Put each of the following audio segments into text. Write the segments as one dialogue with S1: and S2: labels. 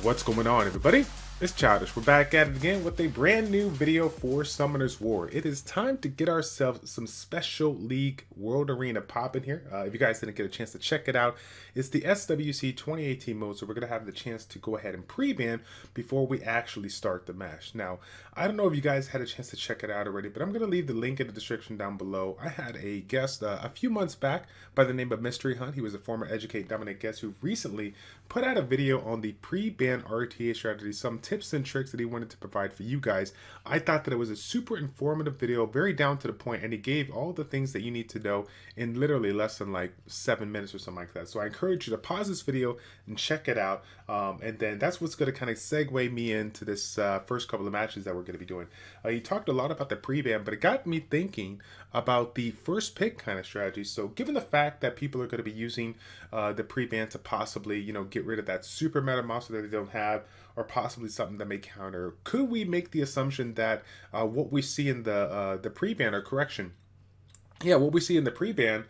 S1: What's going on, everybody? It's Childish. We're back at it again with a brand new video for Summoner's War. It is time to get ourselves some special league World Arena popping here. If you guys didn't get a chance to check it out, it's the SWC 2018 mode, so we're going to have the chance to go ahead and pre-ban before we actually start the match. Now, I don't know if you guys had a chance to check it out already, but I'm going to leave the link in the description down below. I had a guest a few months back by the name of Mystery Hunt. He was a former Educate Dominate guest who recently put out a video on the pre-ban RTA strategy, some tips and tricks that he wanted to provide for you guys. I thought that it was a super informative video, very down to the point, and he gave all the things that you need to know in literally less than like 7 minutes or something like that. So I encourage you to pause this video and check it out, and then that's what's going to kind of segue me into this first couple of matches that we're going to be doing. He talked a lot about the pre-ban, but it got me thinking about the first pick kind of strategy. So given the fact that people are going to be using the pre-ban to possibly, you know, get rid of that super meta monster that they don't have, or possibly something that may counter, could we make the assumption that what we see in the pre-ban, or correction, yeah, what we see in the pre-ban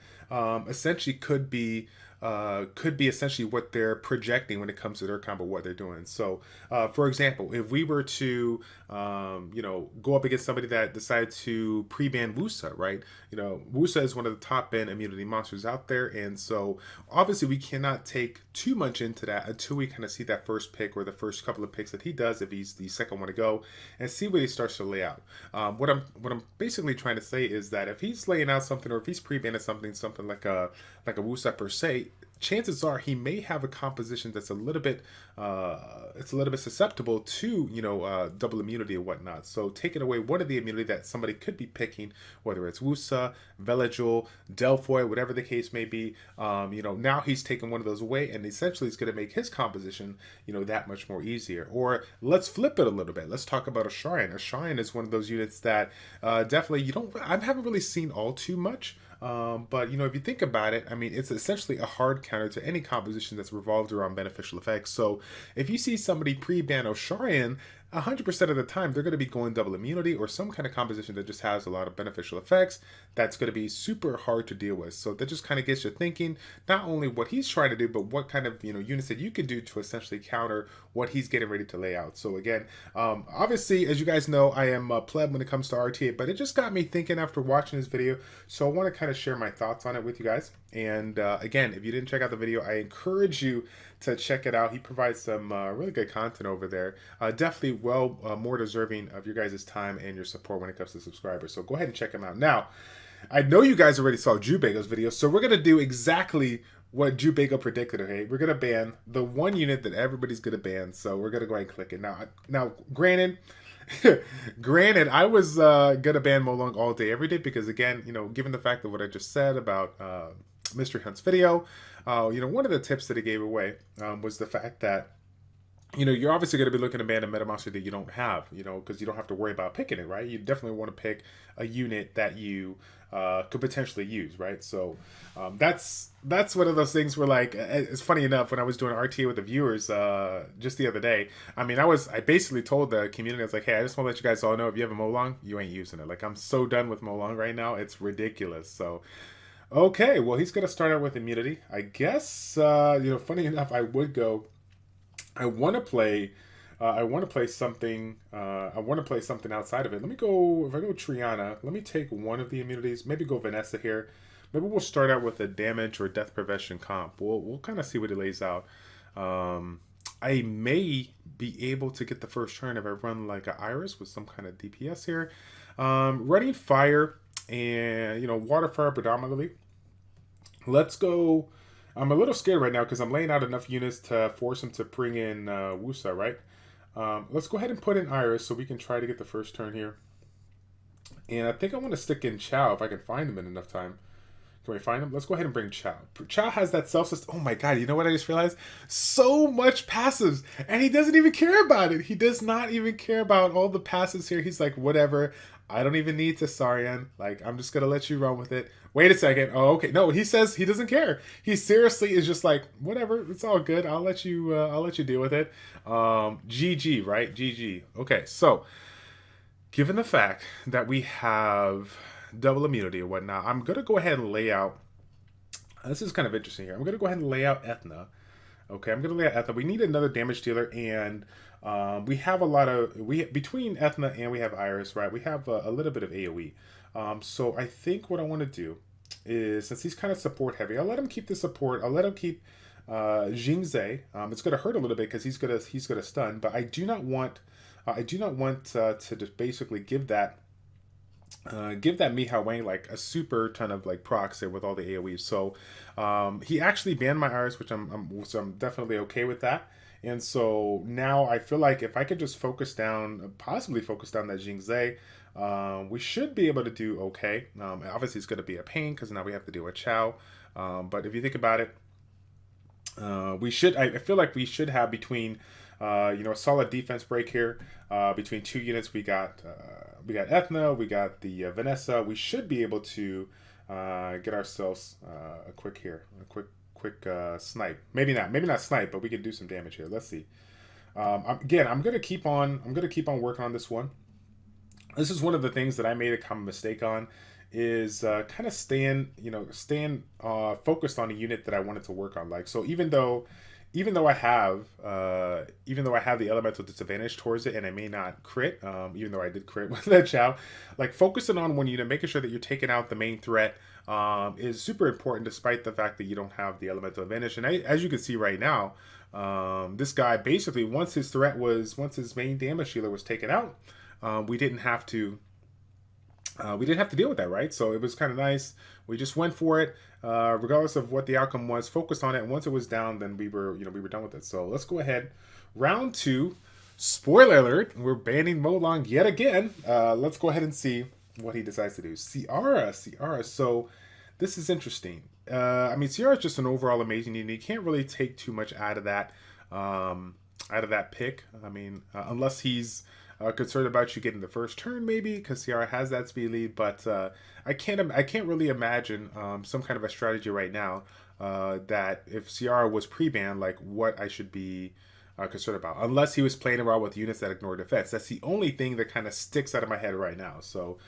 S1: essentially could be essentially what they're projecting when it comes to their combo, what they're doing. So, for example, if we were to, you know, go up against somebody that decided to pre-ban Wusa, right? You know, Wusa is one of the top end immunity monsters out there, and so obviously we cannot take too much into that until we kind of see that first pick or the first couple of picks that he does, if he's the second one to go, and see what he starts to lay out. What I'm basically trying to say is that if he's laying out something, or if he's pre-banning something like a Wusa per se, chances are he may have a composition that's a little bit susceptible to, you know, double immunity and whatnot. So taking away one of the immunity that somebody could be picking, whether it's Wusa, Veligil, Delphoid, whatever the case may be, you know, now he's taking one of those away, and essentially it's going to make his composition, you know, that much more easier. Or let's flip it a little bit. Let's talk about Asharian. Asharian is one of those units that definitely I haven't really seen all too much. But, you know, if you think about it, I mean, it's essentially a hard counter to any composition that's revolved around beneficial effects. So if you see somebody pre-ban Osharian, 100% of the time they're going to be going double immunity or some kind of composition that just has a lot of beneficial effects that's going to be super hard to deal with. So that just kind of gets you thinking not only what he's trying to do, but what kind of, you know, units that you can do to essentially counter what he's getting ready to lay out. So again, obviously, as you guys know, I am a pleb when it comes to RTA, but it just got me thinking after watching this video. So I want to kind of share my thoughts on it with you guys. And again, if you didn't check out the video, I encourage you to check it out. He provides some really good content over there. Definitely more deserving of your guys' time and your support when it comes to subscribers. So go ahead and check him out. Now, I know you guys already saw Jubago's video, so we're going to do exactly what Jubago predicted. Okay, we're going to ban the one unit that everybody's going to ban. So we're going to go ahead and click it. Now, granted, I was going to ban Molong all day, every day, because again, you know, given the fact of what I just said about Mystery Hunt's video, you know, one of the tips that he gave away was the fact that, you know, you're obviously going to be looking to ban a meta monster that you don't have, you know, because you don't have to worry about picking it, right? You definitely want to pick a unit that you could potentially use, right? So that's one of those things where, like, it's funny enough, when I was doing RTA with the viewers just the other day, I mean, I basically told the community, I was like, hey, I just want to let you guys all know, if you have a Molong, you ain't using it. Like, I'm so done with Molong right now, it's ridiculous. So okay, well, he's going to start out with immunity. I guess, you know, funny enough, I would go, I want to play something outside of it. Let me go, if I go Triana, let me take one of the immunities, maybe go Vanessa here. Maybe we'll start out with a damage or death prevention comp. We'll kind of see what he lays out. I may be able to get the first turn if I run like an Iris with some kind of DPS here. Running fire and, you know, water fire predominantly. Let's go. I'm a little scared right now because I'm laying out enough units to force him to bring in Wusa, right? Let's go ahead and put in Iris so we can try to get the first turn here. And I think I want to stick in Chow if I can find him in enough time. Can we find him? Let's go ahead and bring Chow. Chow has that self-sustain. Oh my god, you know what I just realized? So much passives, and he doesn't even care about it. He does not even care about all the passives here. He's like, whatever. I don't even need Tessarian. Like, I'm just going to let you run with it. Wait a second. Oh, okay. No, he says he doesn't care. He seriously is just like, whatever. It's all good. I'll let you deal with it. GG, right? GG. Okay, so given the fact that we have double immunity and whatnot, I'm going to go ahead and lay out. This is kind of interesting here. I'm going to go ahead and lay out Ethna. Okay, I'm gonna lay out Ethna. We need another damage dealer, and we have a lot of between Ethna and we have Iris, right? We have a little bit of AOE. So I think what I want to do is, since he's kind of support heavy, I'll let him keep the support. I'll let him keep Jingzhe. It's gonna hurt a little bit because he's gonna stun, but I do not want to just basically give that Mihao Wang like a super ton of like procs there with all the AoEs. So he actually banned my Iris, which so I'm definitely okay with that. And so now I feel like if I could just possibly focus down that Jingzhe, we should be able to do okay. Obviously, it's going to be a pain because now we have to deal with Chao. But if you think about it, we should. I feel like we should have between, a solid defense break here. Between two units, we got Ethna, we got the Vanessa. We should be able to get ourselves a quick snipe. Maybe not snipe, but we can do some damage here. Let's see. Again, I'm gonna keep on working on this one. This is one of the things that I made a common mistake on, is kind of staying focused on a unit that I wanted to work on. Like, so even though I have the elemental disadvantage towards it, and I may not crit, even though I did crit with that Chow, like focusing on one unit, making sure that you're taking out the main threat is super important, despite the fact that you don't have the elemental advantage. And as you can see right now, this guy basically, once his main damage dealer was taken out, we didn't have to deal with that, right? So it was kind of nice. We just went for it, regardless of what the outcome was. Focused on it, and once it was down, then we were done with it. So let's go ahead. Round 2. Spoiler alert: we're banning Molong yet again. Let's go ahead and see what he decides to do. Ciara. So this is interesting. I mean, Ciara is just an overall amazing unit. You can't really take too much out of that pick. I mean, unless he's concerned about you getting the first turn, maybe, because Ciara has that speed lead. But I can't really imagine some kind of a strategy right now that if Ciara was pre-banned, like what I should be concerned about, unless he was playing around with units that ignore defense. That's the only thing that kind of sticks out of my head right now. So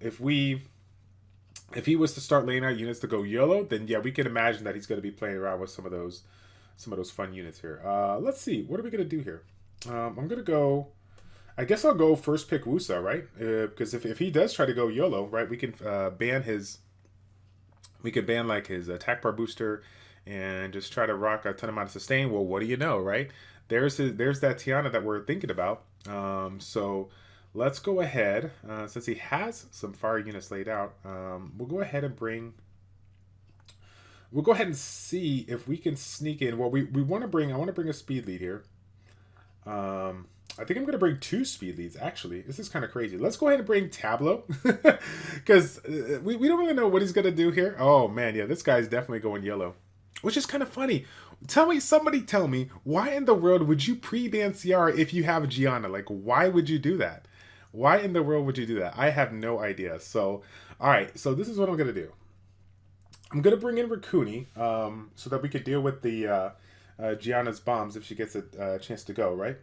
S1: if he was to start laying out units to go YOLO, then yeah, we can imagine that he's going to be playing around with some of those fun units here. Let's see, what are we going to do here? I'm going to go, I guess I'll go first pick Wusa, right? Because if he does try to go YOLO, right, we can ban like his attack bar booster and just try to rock a ton amount of sustain. Well, what do you know, right? There's that Tiana that we're thinking about. So let's go ahead, since he has some fire units laid out, we'll go ahead and see if we can sneak in. Well, I want to bring a speed lead here. I think I'm going to bring 2 speed leads, actually. This is kind of crazy. Let's go ahead and bring Tableau, because we don't really know what he's going to do here. Oh, man, yeah, this guy's definitely going yellow, which is kind of funny. Somebody tell me, why in the world would you pre-ban Ciara if you have Gianna? Like, why would you do that? Why in the world would you do that? I have no idea. So, all right, so this is what I'm going to do. I'm going to bring in Rikuni so that we could deal with the Gianna's bombs if she gets a chance to go, right?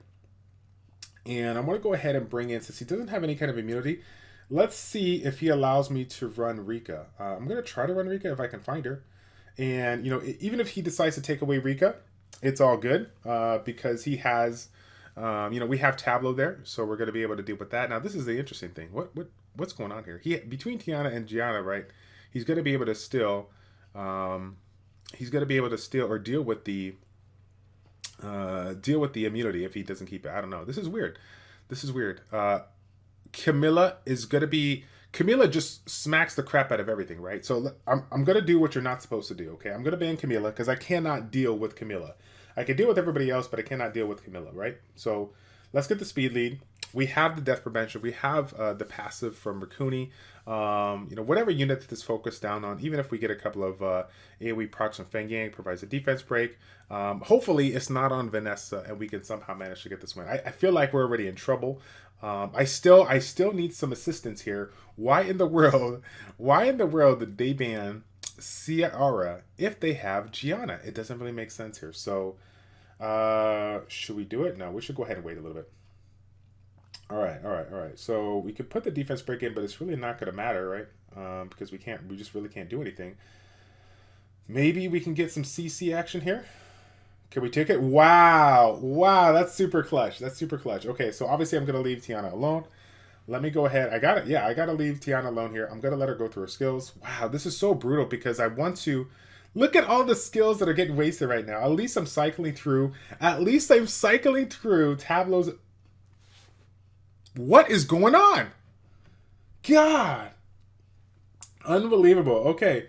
S1: And I'm going to go ahead and bring in, since he doesn't have any kind of immunity, let's see if he allows me to run Rika. I'm going to try to run Rika if I can find her. And, even if he decides to take away Rika, it's all good because he has, we have Tableau there, so we're going to be able to deal with that. Now, this is the interesting thing. What's going on here? Between Tiana and Gianna, right, he's going to be able to still, or deal with the immunity if he doesn't keep it. I don't know. This is weird. Camilla just smacks the crap out of everything, right? So I'm going to do what you're not supposed to do, okay? I'm going to ban Camilla because I cannot deal with Camilla. I can deal with everybody else, but I cannot deal with Camilla, right? So let's get the speed lead. We have the death prevention. We have the passive from Rikuni. Whatever unit that is focused down on, even if we get a couple of AoE procs from Feng Yang, provides a defense break. Hopefully it's not on Vanessa and we can somehow manage to get this win. I feel like we're already in trouble. I still need some assistance here. Why in the world did they ban Ciara if they have Gianna? It doesn't really make sense here. So should we do it? No, we should go ahead and wait a little bit. All right. So we could put the defense break in, but it's really not going to matter, right? Because we just really can't do anything. Maybe we can get some CC action here. Can we take it? Wow. Wow, that's super clutch. That's super clutch. Okay, so obviously I'm going to leave Tiana alone. Let me go ahead. I got it. Yeah, I got to leave Tiana alone here. I'm going to let her go through her skills. Wow, this is so brutal because I want to look at all the skills that are getting wasted right now. At least I'm cycling through. At least I'm cycling through Tableau's. What is going on? God. Unbelievable. Okay.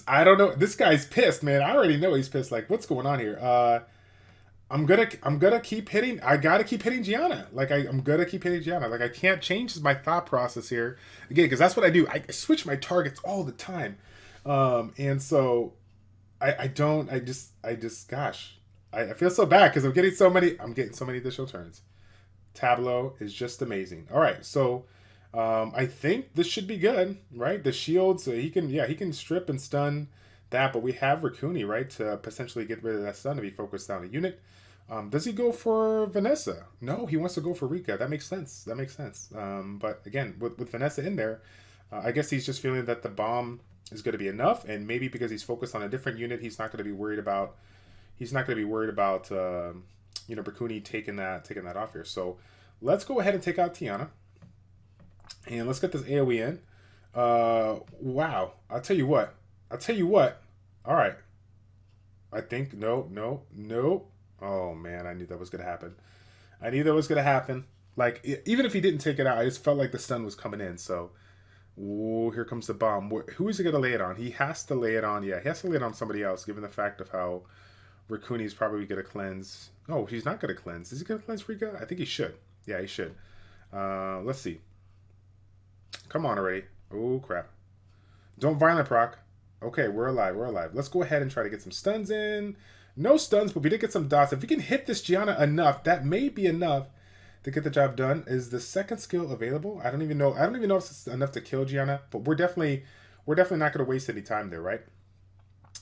S1: I don't know. This guy's pissed, man. I already know he's pissed. Like, what's going on here? I'm gonna keep hitting. I gotta keep hitting Gianna. Like I'm gonna keep hitting Gianna. Like I can't change my thought process here again because that's what I do. I switch my targets all the time, and so I don't. I just gosh, I feel so bad because I'm getting so many. I'm getting so many additional turns. Tableau is just amazing. All right, so I think this should be good, right? The shields, he can strip and stun that, but we have Raccoony, right, to potentially get rid of that stun if he focused down a unit. Does he go for Vanessa? No, he wants to go for Rika. That makes sense. That makes sense. But again, with Vanessa in there, I guess he's just feeling that the bomb is going to be enough, and maybe because he's focused on a different unit, he's not going to be worried about. He's not going to be worried about Raccoony taking that off here. So let's go ahead and take out Tiana. And let's get this AoE in. Wow. I'll tell you what. All right. I think, no. Oh, man. I knew that was going to happen. Like, even if he didn't take it out, I just felt like the stun was coming in. So, here comes the bomb. Who is he going to lay it on? He has to lay it on. Yeah, he has to lay it on somebody else, given the fact of how Raccoony's probably going to cleanse. No, he's not going to cleanse. Is he going to cleanse Rika? I think he should. Yeah, he should. Let's see. Come on already. Oh, crap. Don't violent proc. Okay, we're alive. Let's go ahead and try to get some stuns in. No stuns, but we did get some dots. If we can hit this Gianna enough, that may be enough to get the job done. Is the second skill available? I don't even know if it's enough to kill Gianna, but we're definitely not going to waste any time there, right?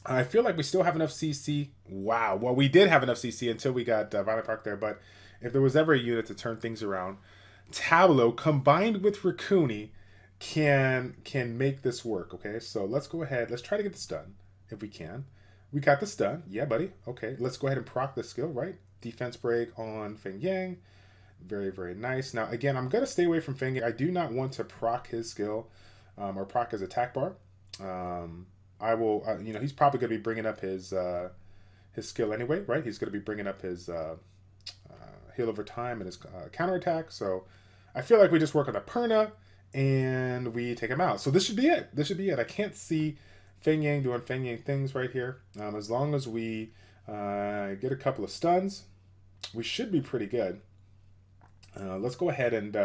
S1: I feel like we still have enough CC. Wow. Well, we did have enough CC until we got violent proc there, but if there was ever a unit to turn things around, Tableau combined with Raccoony can make this work. Okay, so let's go ahead. Let's try to get the stun if we can. We got the stun. Yeah, buddy. Okay, let's go ahead and proc the skill, right? Defense break on Feng Yang. Very, very nice. Now, again, I'm going to stay away from Feng Yang. I do not want to proc his skill or proc his attack bar. I will, he's probably going to be bringing up his skill anyway, right? He's going to be bringing up his heal over time and his counterattack. So I feel like we just work on the Perna and we take him out. So this should be it. I can't see Feng Yang doing Feng Yang things right here. As long as we get a couple of stuns, we should be pretty good. Let's go ahead and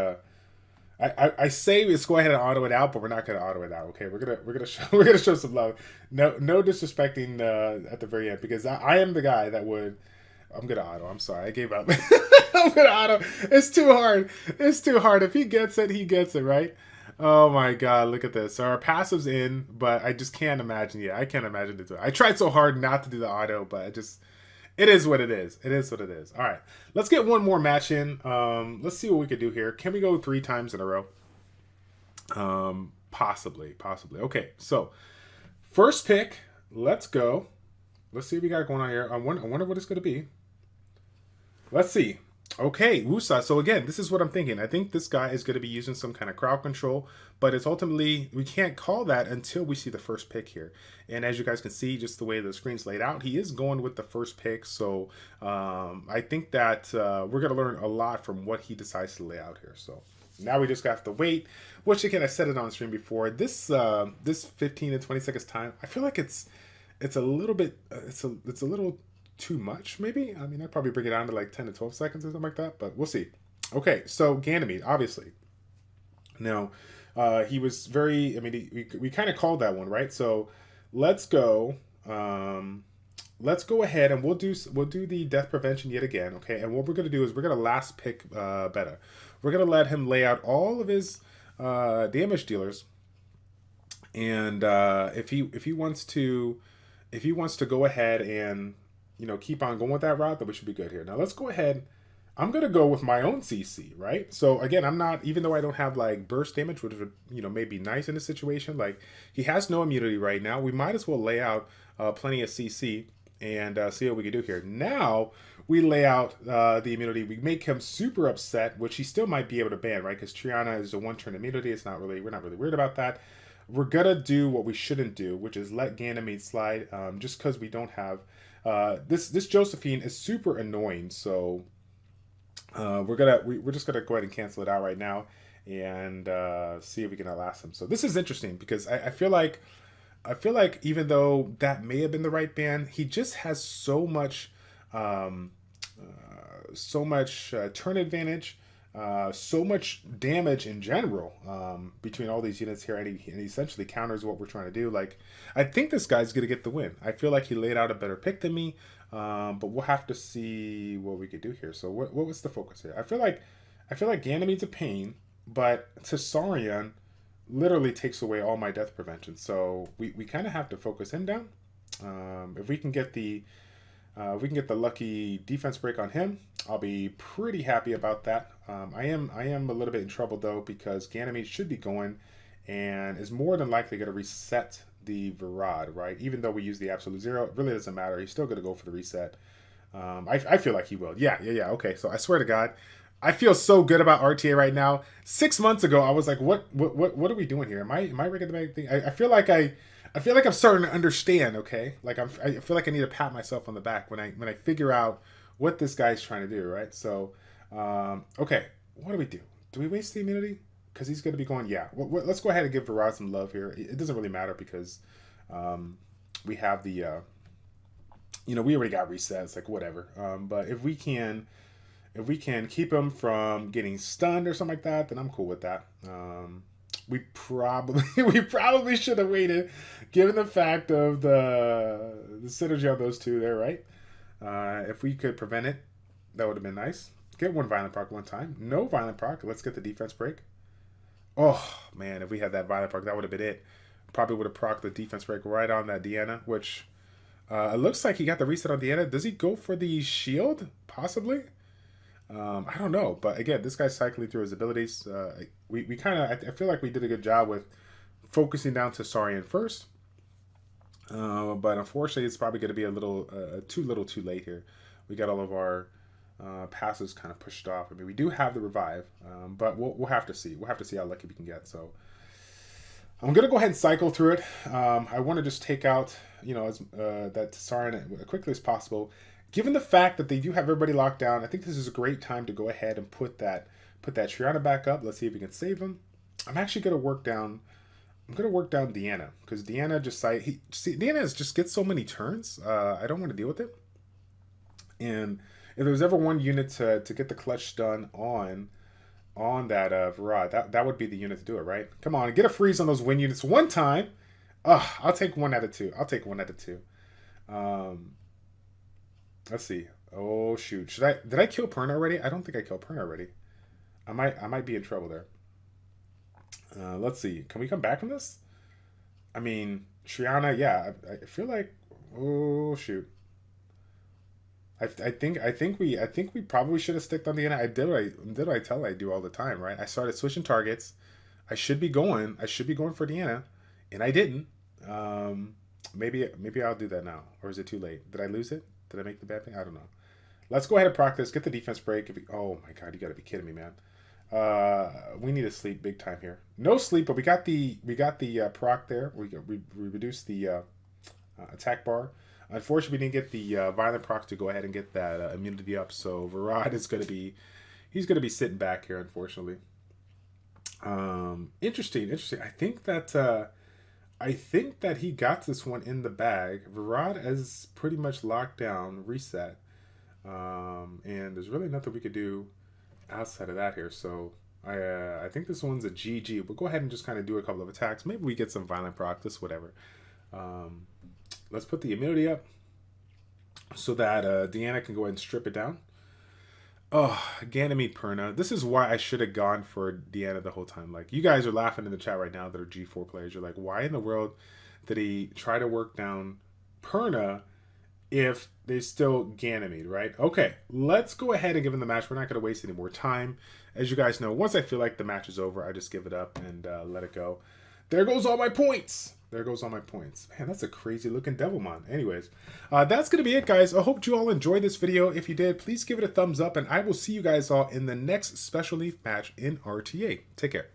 S1: I say let's go ahead and auto it out, but we're not going to auto it out. Okay, we're gonna show some love. No disrespecting at the very end, because I am the guy that would. I'm gonna auto. I'm sorry, I gave up. I'm gonna auto. It's too hard. If he gets it, he gets it, right? Oh my god, look at this. So our passive's in, but I just can't imagine. Yeah, I can't imagine to do it. I tried so hard not to do the auto, but it is what it is. It is what it is. All right, let's get one more match in. Let's see what we could do here. Can we go 3 times in a row? Possibly. Okay, so first pick. Let's go. Let's see what we got going on here. I wonder what it's going to be. Let's see. Okay, Wusa. So again, this is what I'm thinking. I think this guy is going to be using some kind of crowd control, but it's ultimately, we can't call that until we see the first pick here. And as you guys can see, just the way the screen's laid out, he is going with the first pick. So I think that we're going to learn a lot from what he decides to lay out here. So now we just have to wait, which again, I said it on stream before. This 15 to 20 seconds time, I feel like it's a little bit, it's a little too much, maybe. I mean, I'd probably bring it down to like 10 to 12 seconds or something like that, but we'll see. Okay, so Ganymede, obviously. Now, he was very, I mean, we kind of called that one, right? So let's go ahead and we'll do the death prevention yet again, okay? And what we're going to do is we're going to last pick Beta. We're going to let him lay out all of his damage dealers, and if he wants to go ahead and keep on going with that route, then we should be good here. Now let's go ahead. I'm gonna go with my own CC, right? So again, I'm not, even though I don't have like burst damage, which would may be nice in this situation. Like, he has no immunity right now. We might as well lay out plenty of CC and see what we can do here. Now we lay out the immunity. We make him super upset, which he still might be able to ban, right? Because Triana is a one-turn immunity. We're not really worried about that. We're gonna do what we shouldn't do, which is let Ganymede slide, just because we don't have this Josephine is super annoying. So we're just gonna go ahead and cancel it out right now and see if we can outlast him. So this is interesting because I feel like even though that may have been the right ban, he just has so much turn advantage, so much damage in general between all these units here, and he essentially counters what we're trying to do. Like, I think this guy's gonna get the win. I feel like he laid out a better pick than me, but we'll have to see what we could do here. So what was the focus here? I feel like Ganymede's a pain, but Tsarion literally takes away all my death prevention. So we kind of have to focus him down. If we can get the lucky defense break on him, I'll be pretty happy about that. I am a little bit in trouble though, because Ganymede should be going and is more than likely going to reset the Virad, right? Even though we use the absolute zero, it really doesn't matter. He's still going to go for the reset. I feel like he will. Yeah. Okay, so I swear to God, I feel so good about RTA right now. 6 months ago, I was like, what are we doing here? Am I rigging the bag thing? I feel like I'm starting to understand. Okay, like I feel like I need to pat myself on the back when I figure out what this guy's trying to do. Right. So, okay, what do we do? Do we waste the immunity? Because he's going to be going. Yeah. Let's go ahead and give Virad some love here. It doesn't really matter because we have the we already got resets. Like whatever. But if we can keep him from getting stunned or something like that, then I'm cool with that. We probably should have waited, given the fact of the synergy of those two there, right? If we could prevent it, that would have been nice. Get one violent proc one time. No violent proc. Let's get the defense break. Oh man, if we had that violent proc, that would have been it. Probably would have proc the defense break right on that Deanna, which it looks like he got the reset on Deanna. Does he go for the shield? Possibly. I don't know, but again, this guy's cycling through his abilities. We kind of, I feel like we did a good job with focusing down to Tsarion first, but unfortunately, it's probably going to be a little too late here. We got all of our passes kind of pushed off. I mean, we do have the revive, but we'll have to see. We'll have to see how lucky we can get. So I'm gonna go ahead and cycle through it. I want to just take out, that Tsarion as quickly as possible. Given the fact that they do have everybody locked down, I think this is a great time to go ahead and put that Triana back up. Let's see if we can save him. I'm actually going to work down. I'm going to work down Deanna because Deanna Deanna just gets so many turns. I don't want to deal with it. And if there was ever one unit to get the clutch done on that Virad, that would be the unit to do it, right? Come on, get a freeze on those win units one time. I'll take 1 out of 2. Let's see. Oh shoot! Did I kill Perna already? I don't think I killed Perna already. I might be in trouble there. Let's see. Can we come back from this? I mean, Triana. Yeah, I feel like. Oh shoot! I think we probably should have sticked on the end. I did what I tell I do all the time, right? I started switching targets. I should be going for Deanna, and I didn't. Maybe I'll do that now, or is it too late? Did I lose it? Did I make the bad thing? I don't know. Let's go ahead and proc this. Get the defense break. Oh my god, you got to be kidding me, man. We need to sleep big time here. No sleep, but we got the proc there. We reduced the attack bar. Unfortunately, we didn't get the violent proc to go ahead and get that immunity up. So Virad is he's gonna be sitting back here, unfortunately. Interesting. I think that he got this one in the bag. Virad is pretty much locked down, reset. And there's really nothing we could do outside of that here. So I think this one's a GG. We'll go ahead and just kind of do a couple of attacks. Maybe we get some violent practice, whatever. Let's put the immunity up so that Deanna can go ahead and strip it down. Oh, Ganymede Perna. This is why I should have gone for Deanna the whole time. Like, you guys are laughing in the chat right now that are G4 players. You're like, why in the world did he try to work down Perna if there's still Ganymede, right? Okay, let's go ahead and give him the match. We're not going to waste any more time. As you guys know, once I feel like the match is over, I just give it up and let it go. There goes all my points. There goes all my points. Man, that's a crazy looking Devilmon. Anyways, that's going to be it, guys. I hope you all enjoyed this video. If you did, please give it a thumbs up, and I will see you guys all in the next Special Leaf match in RTA. Take care.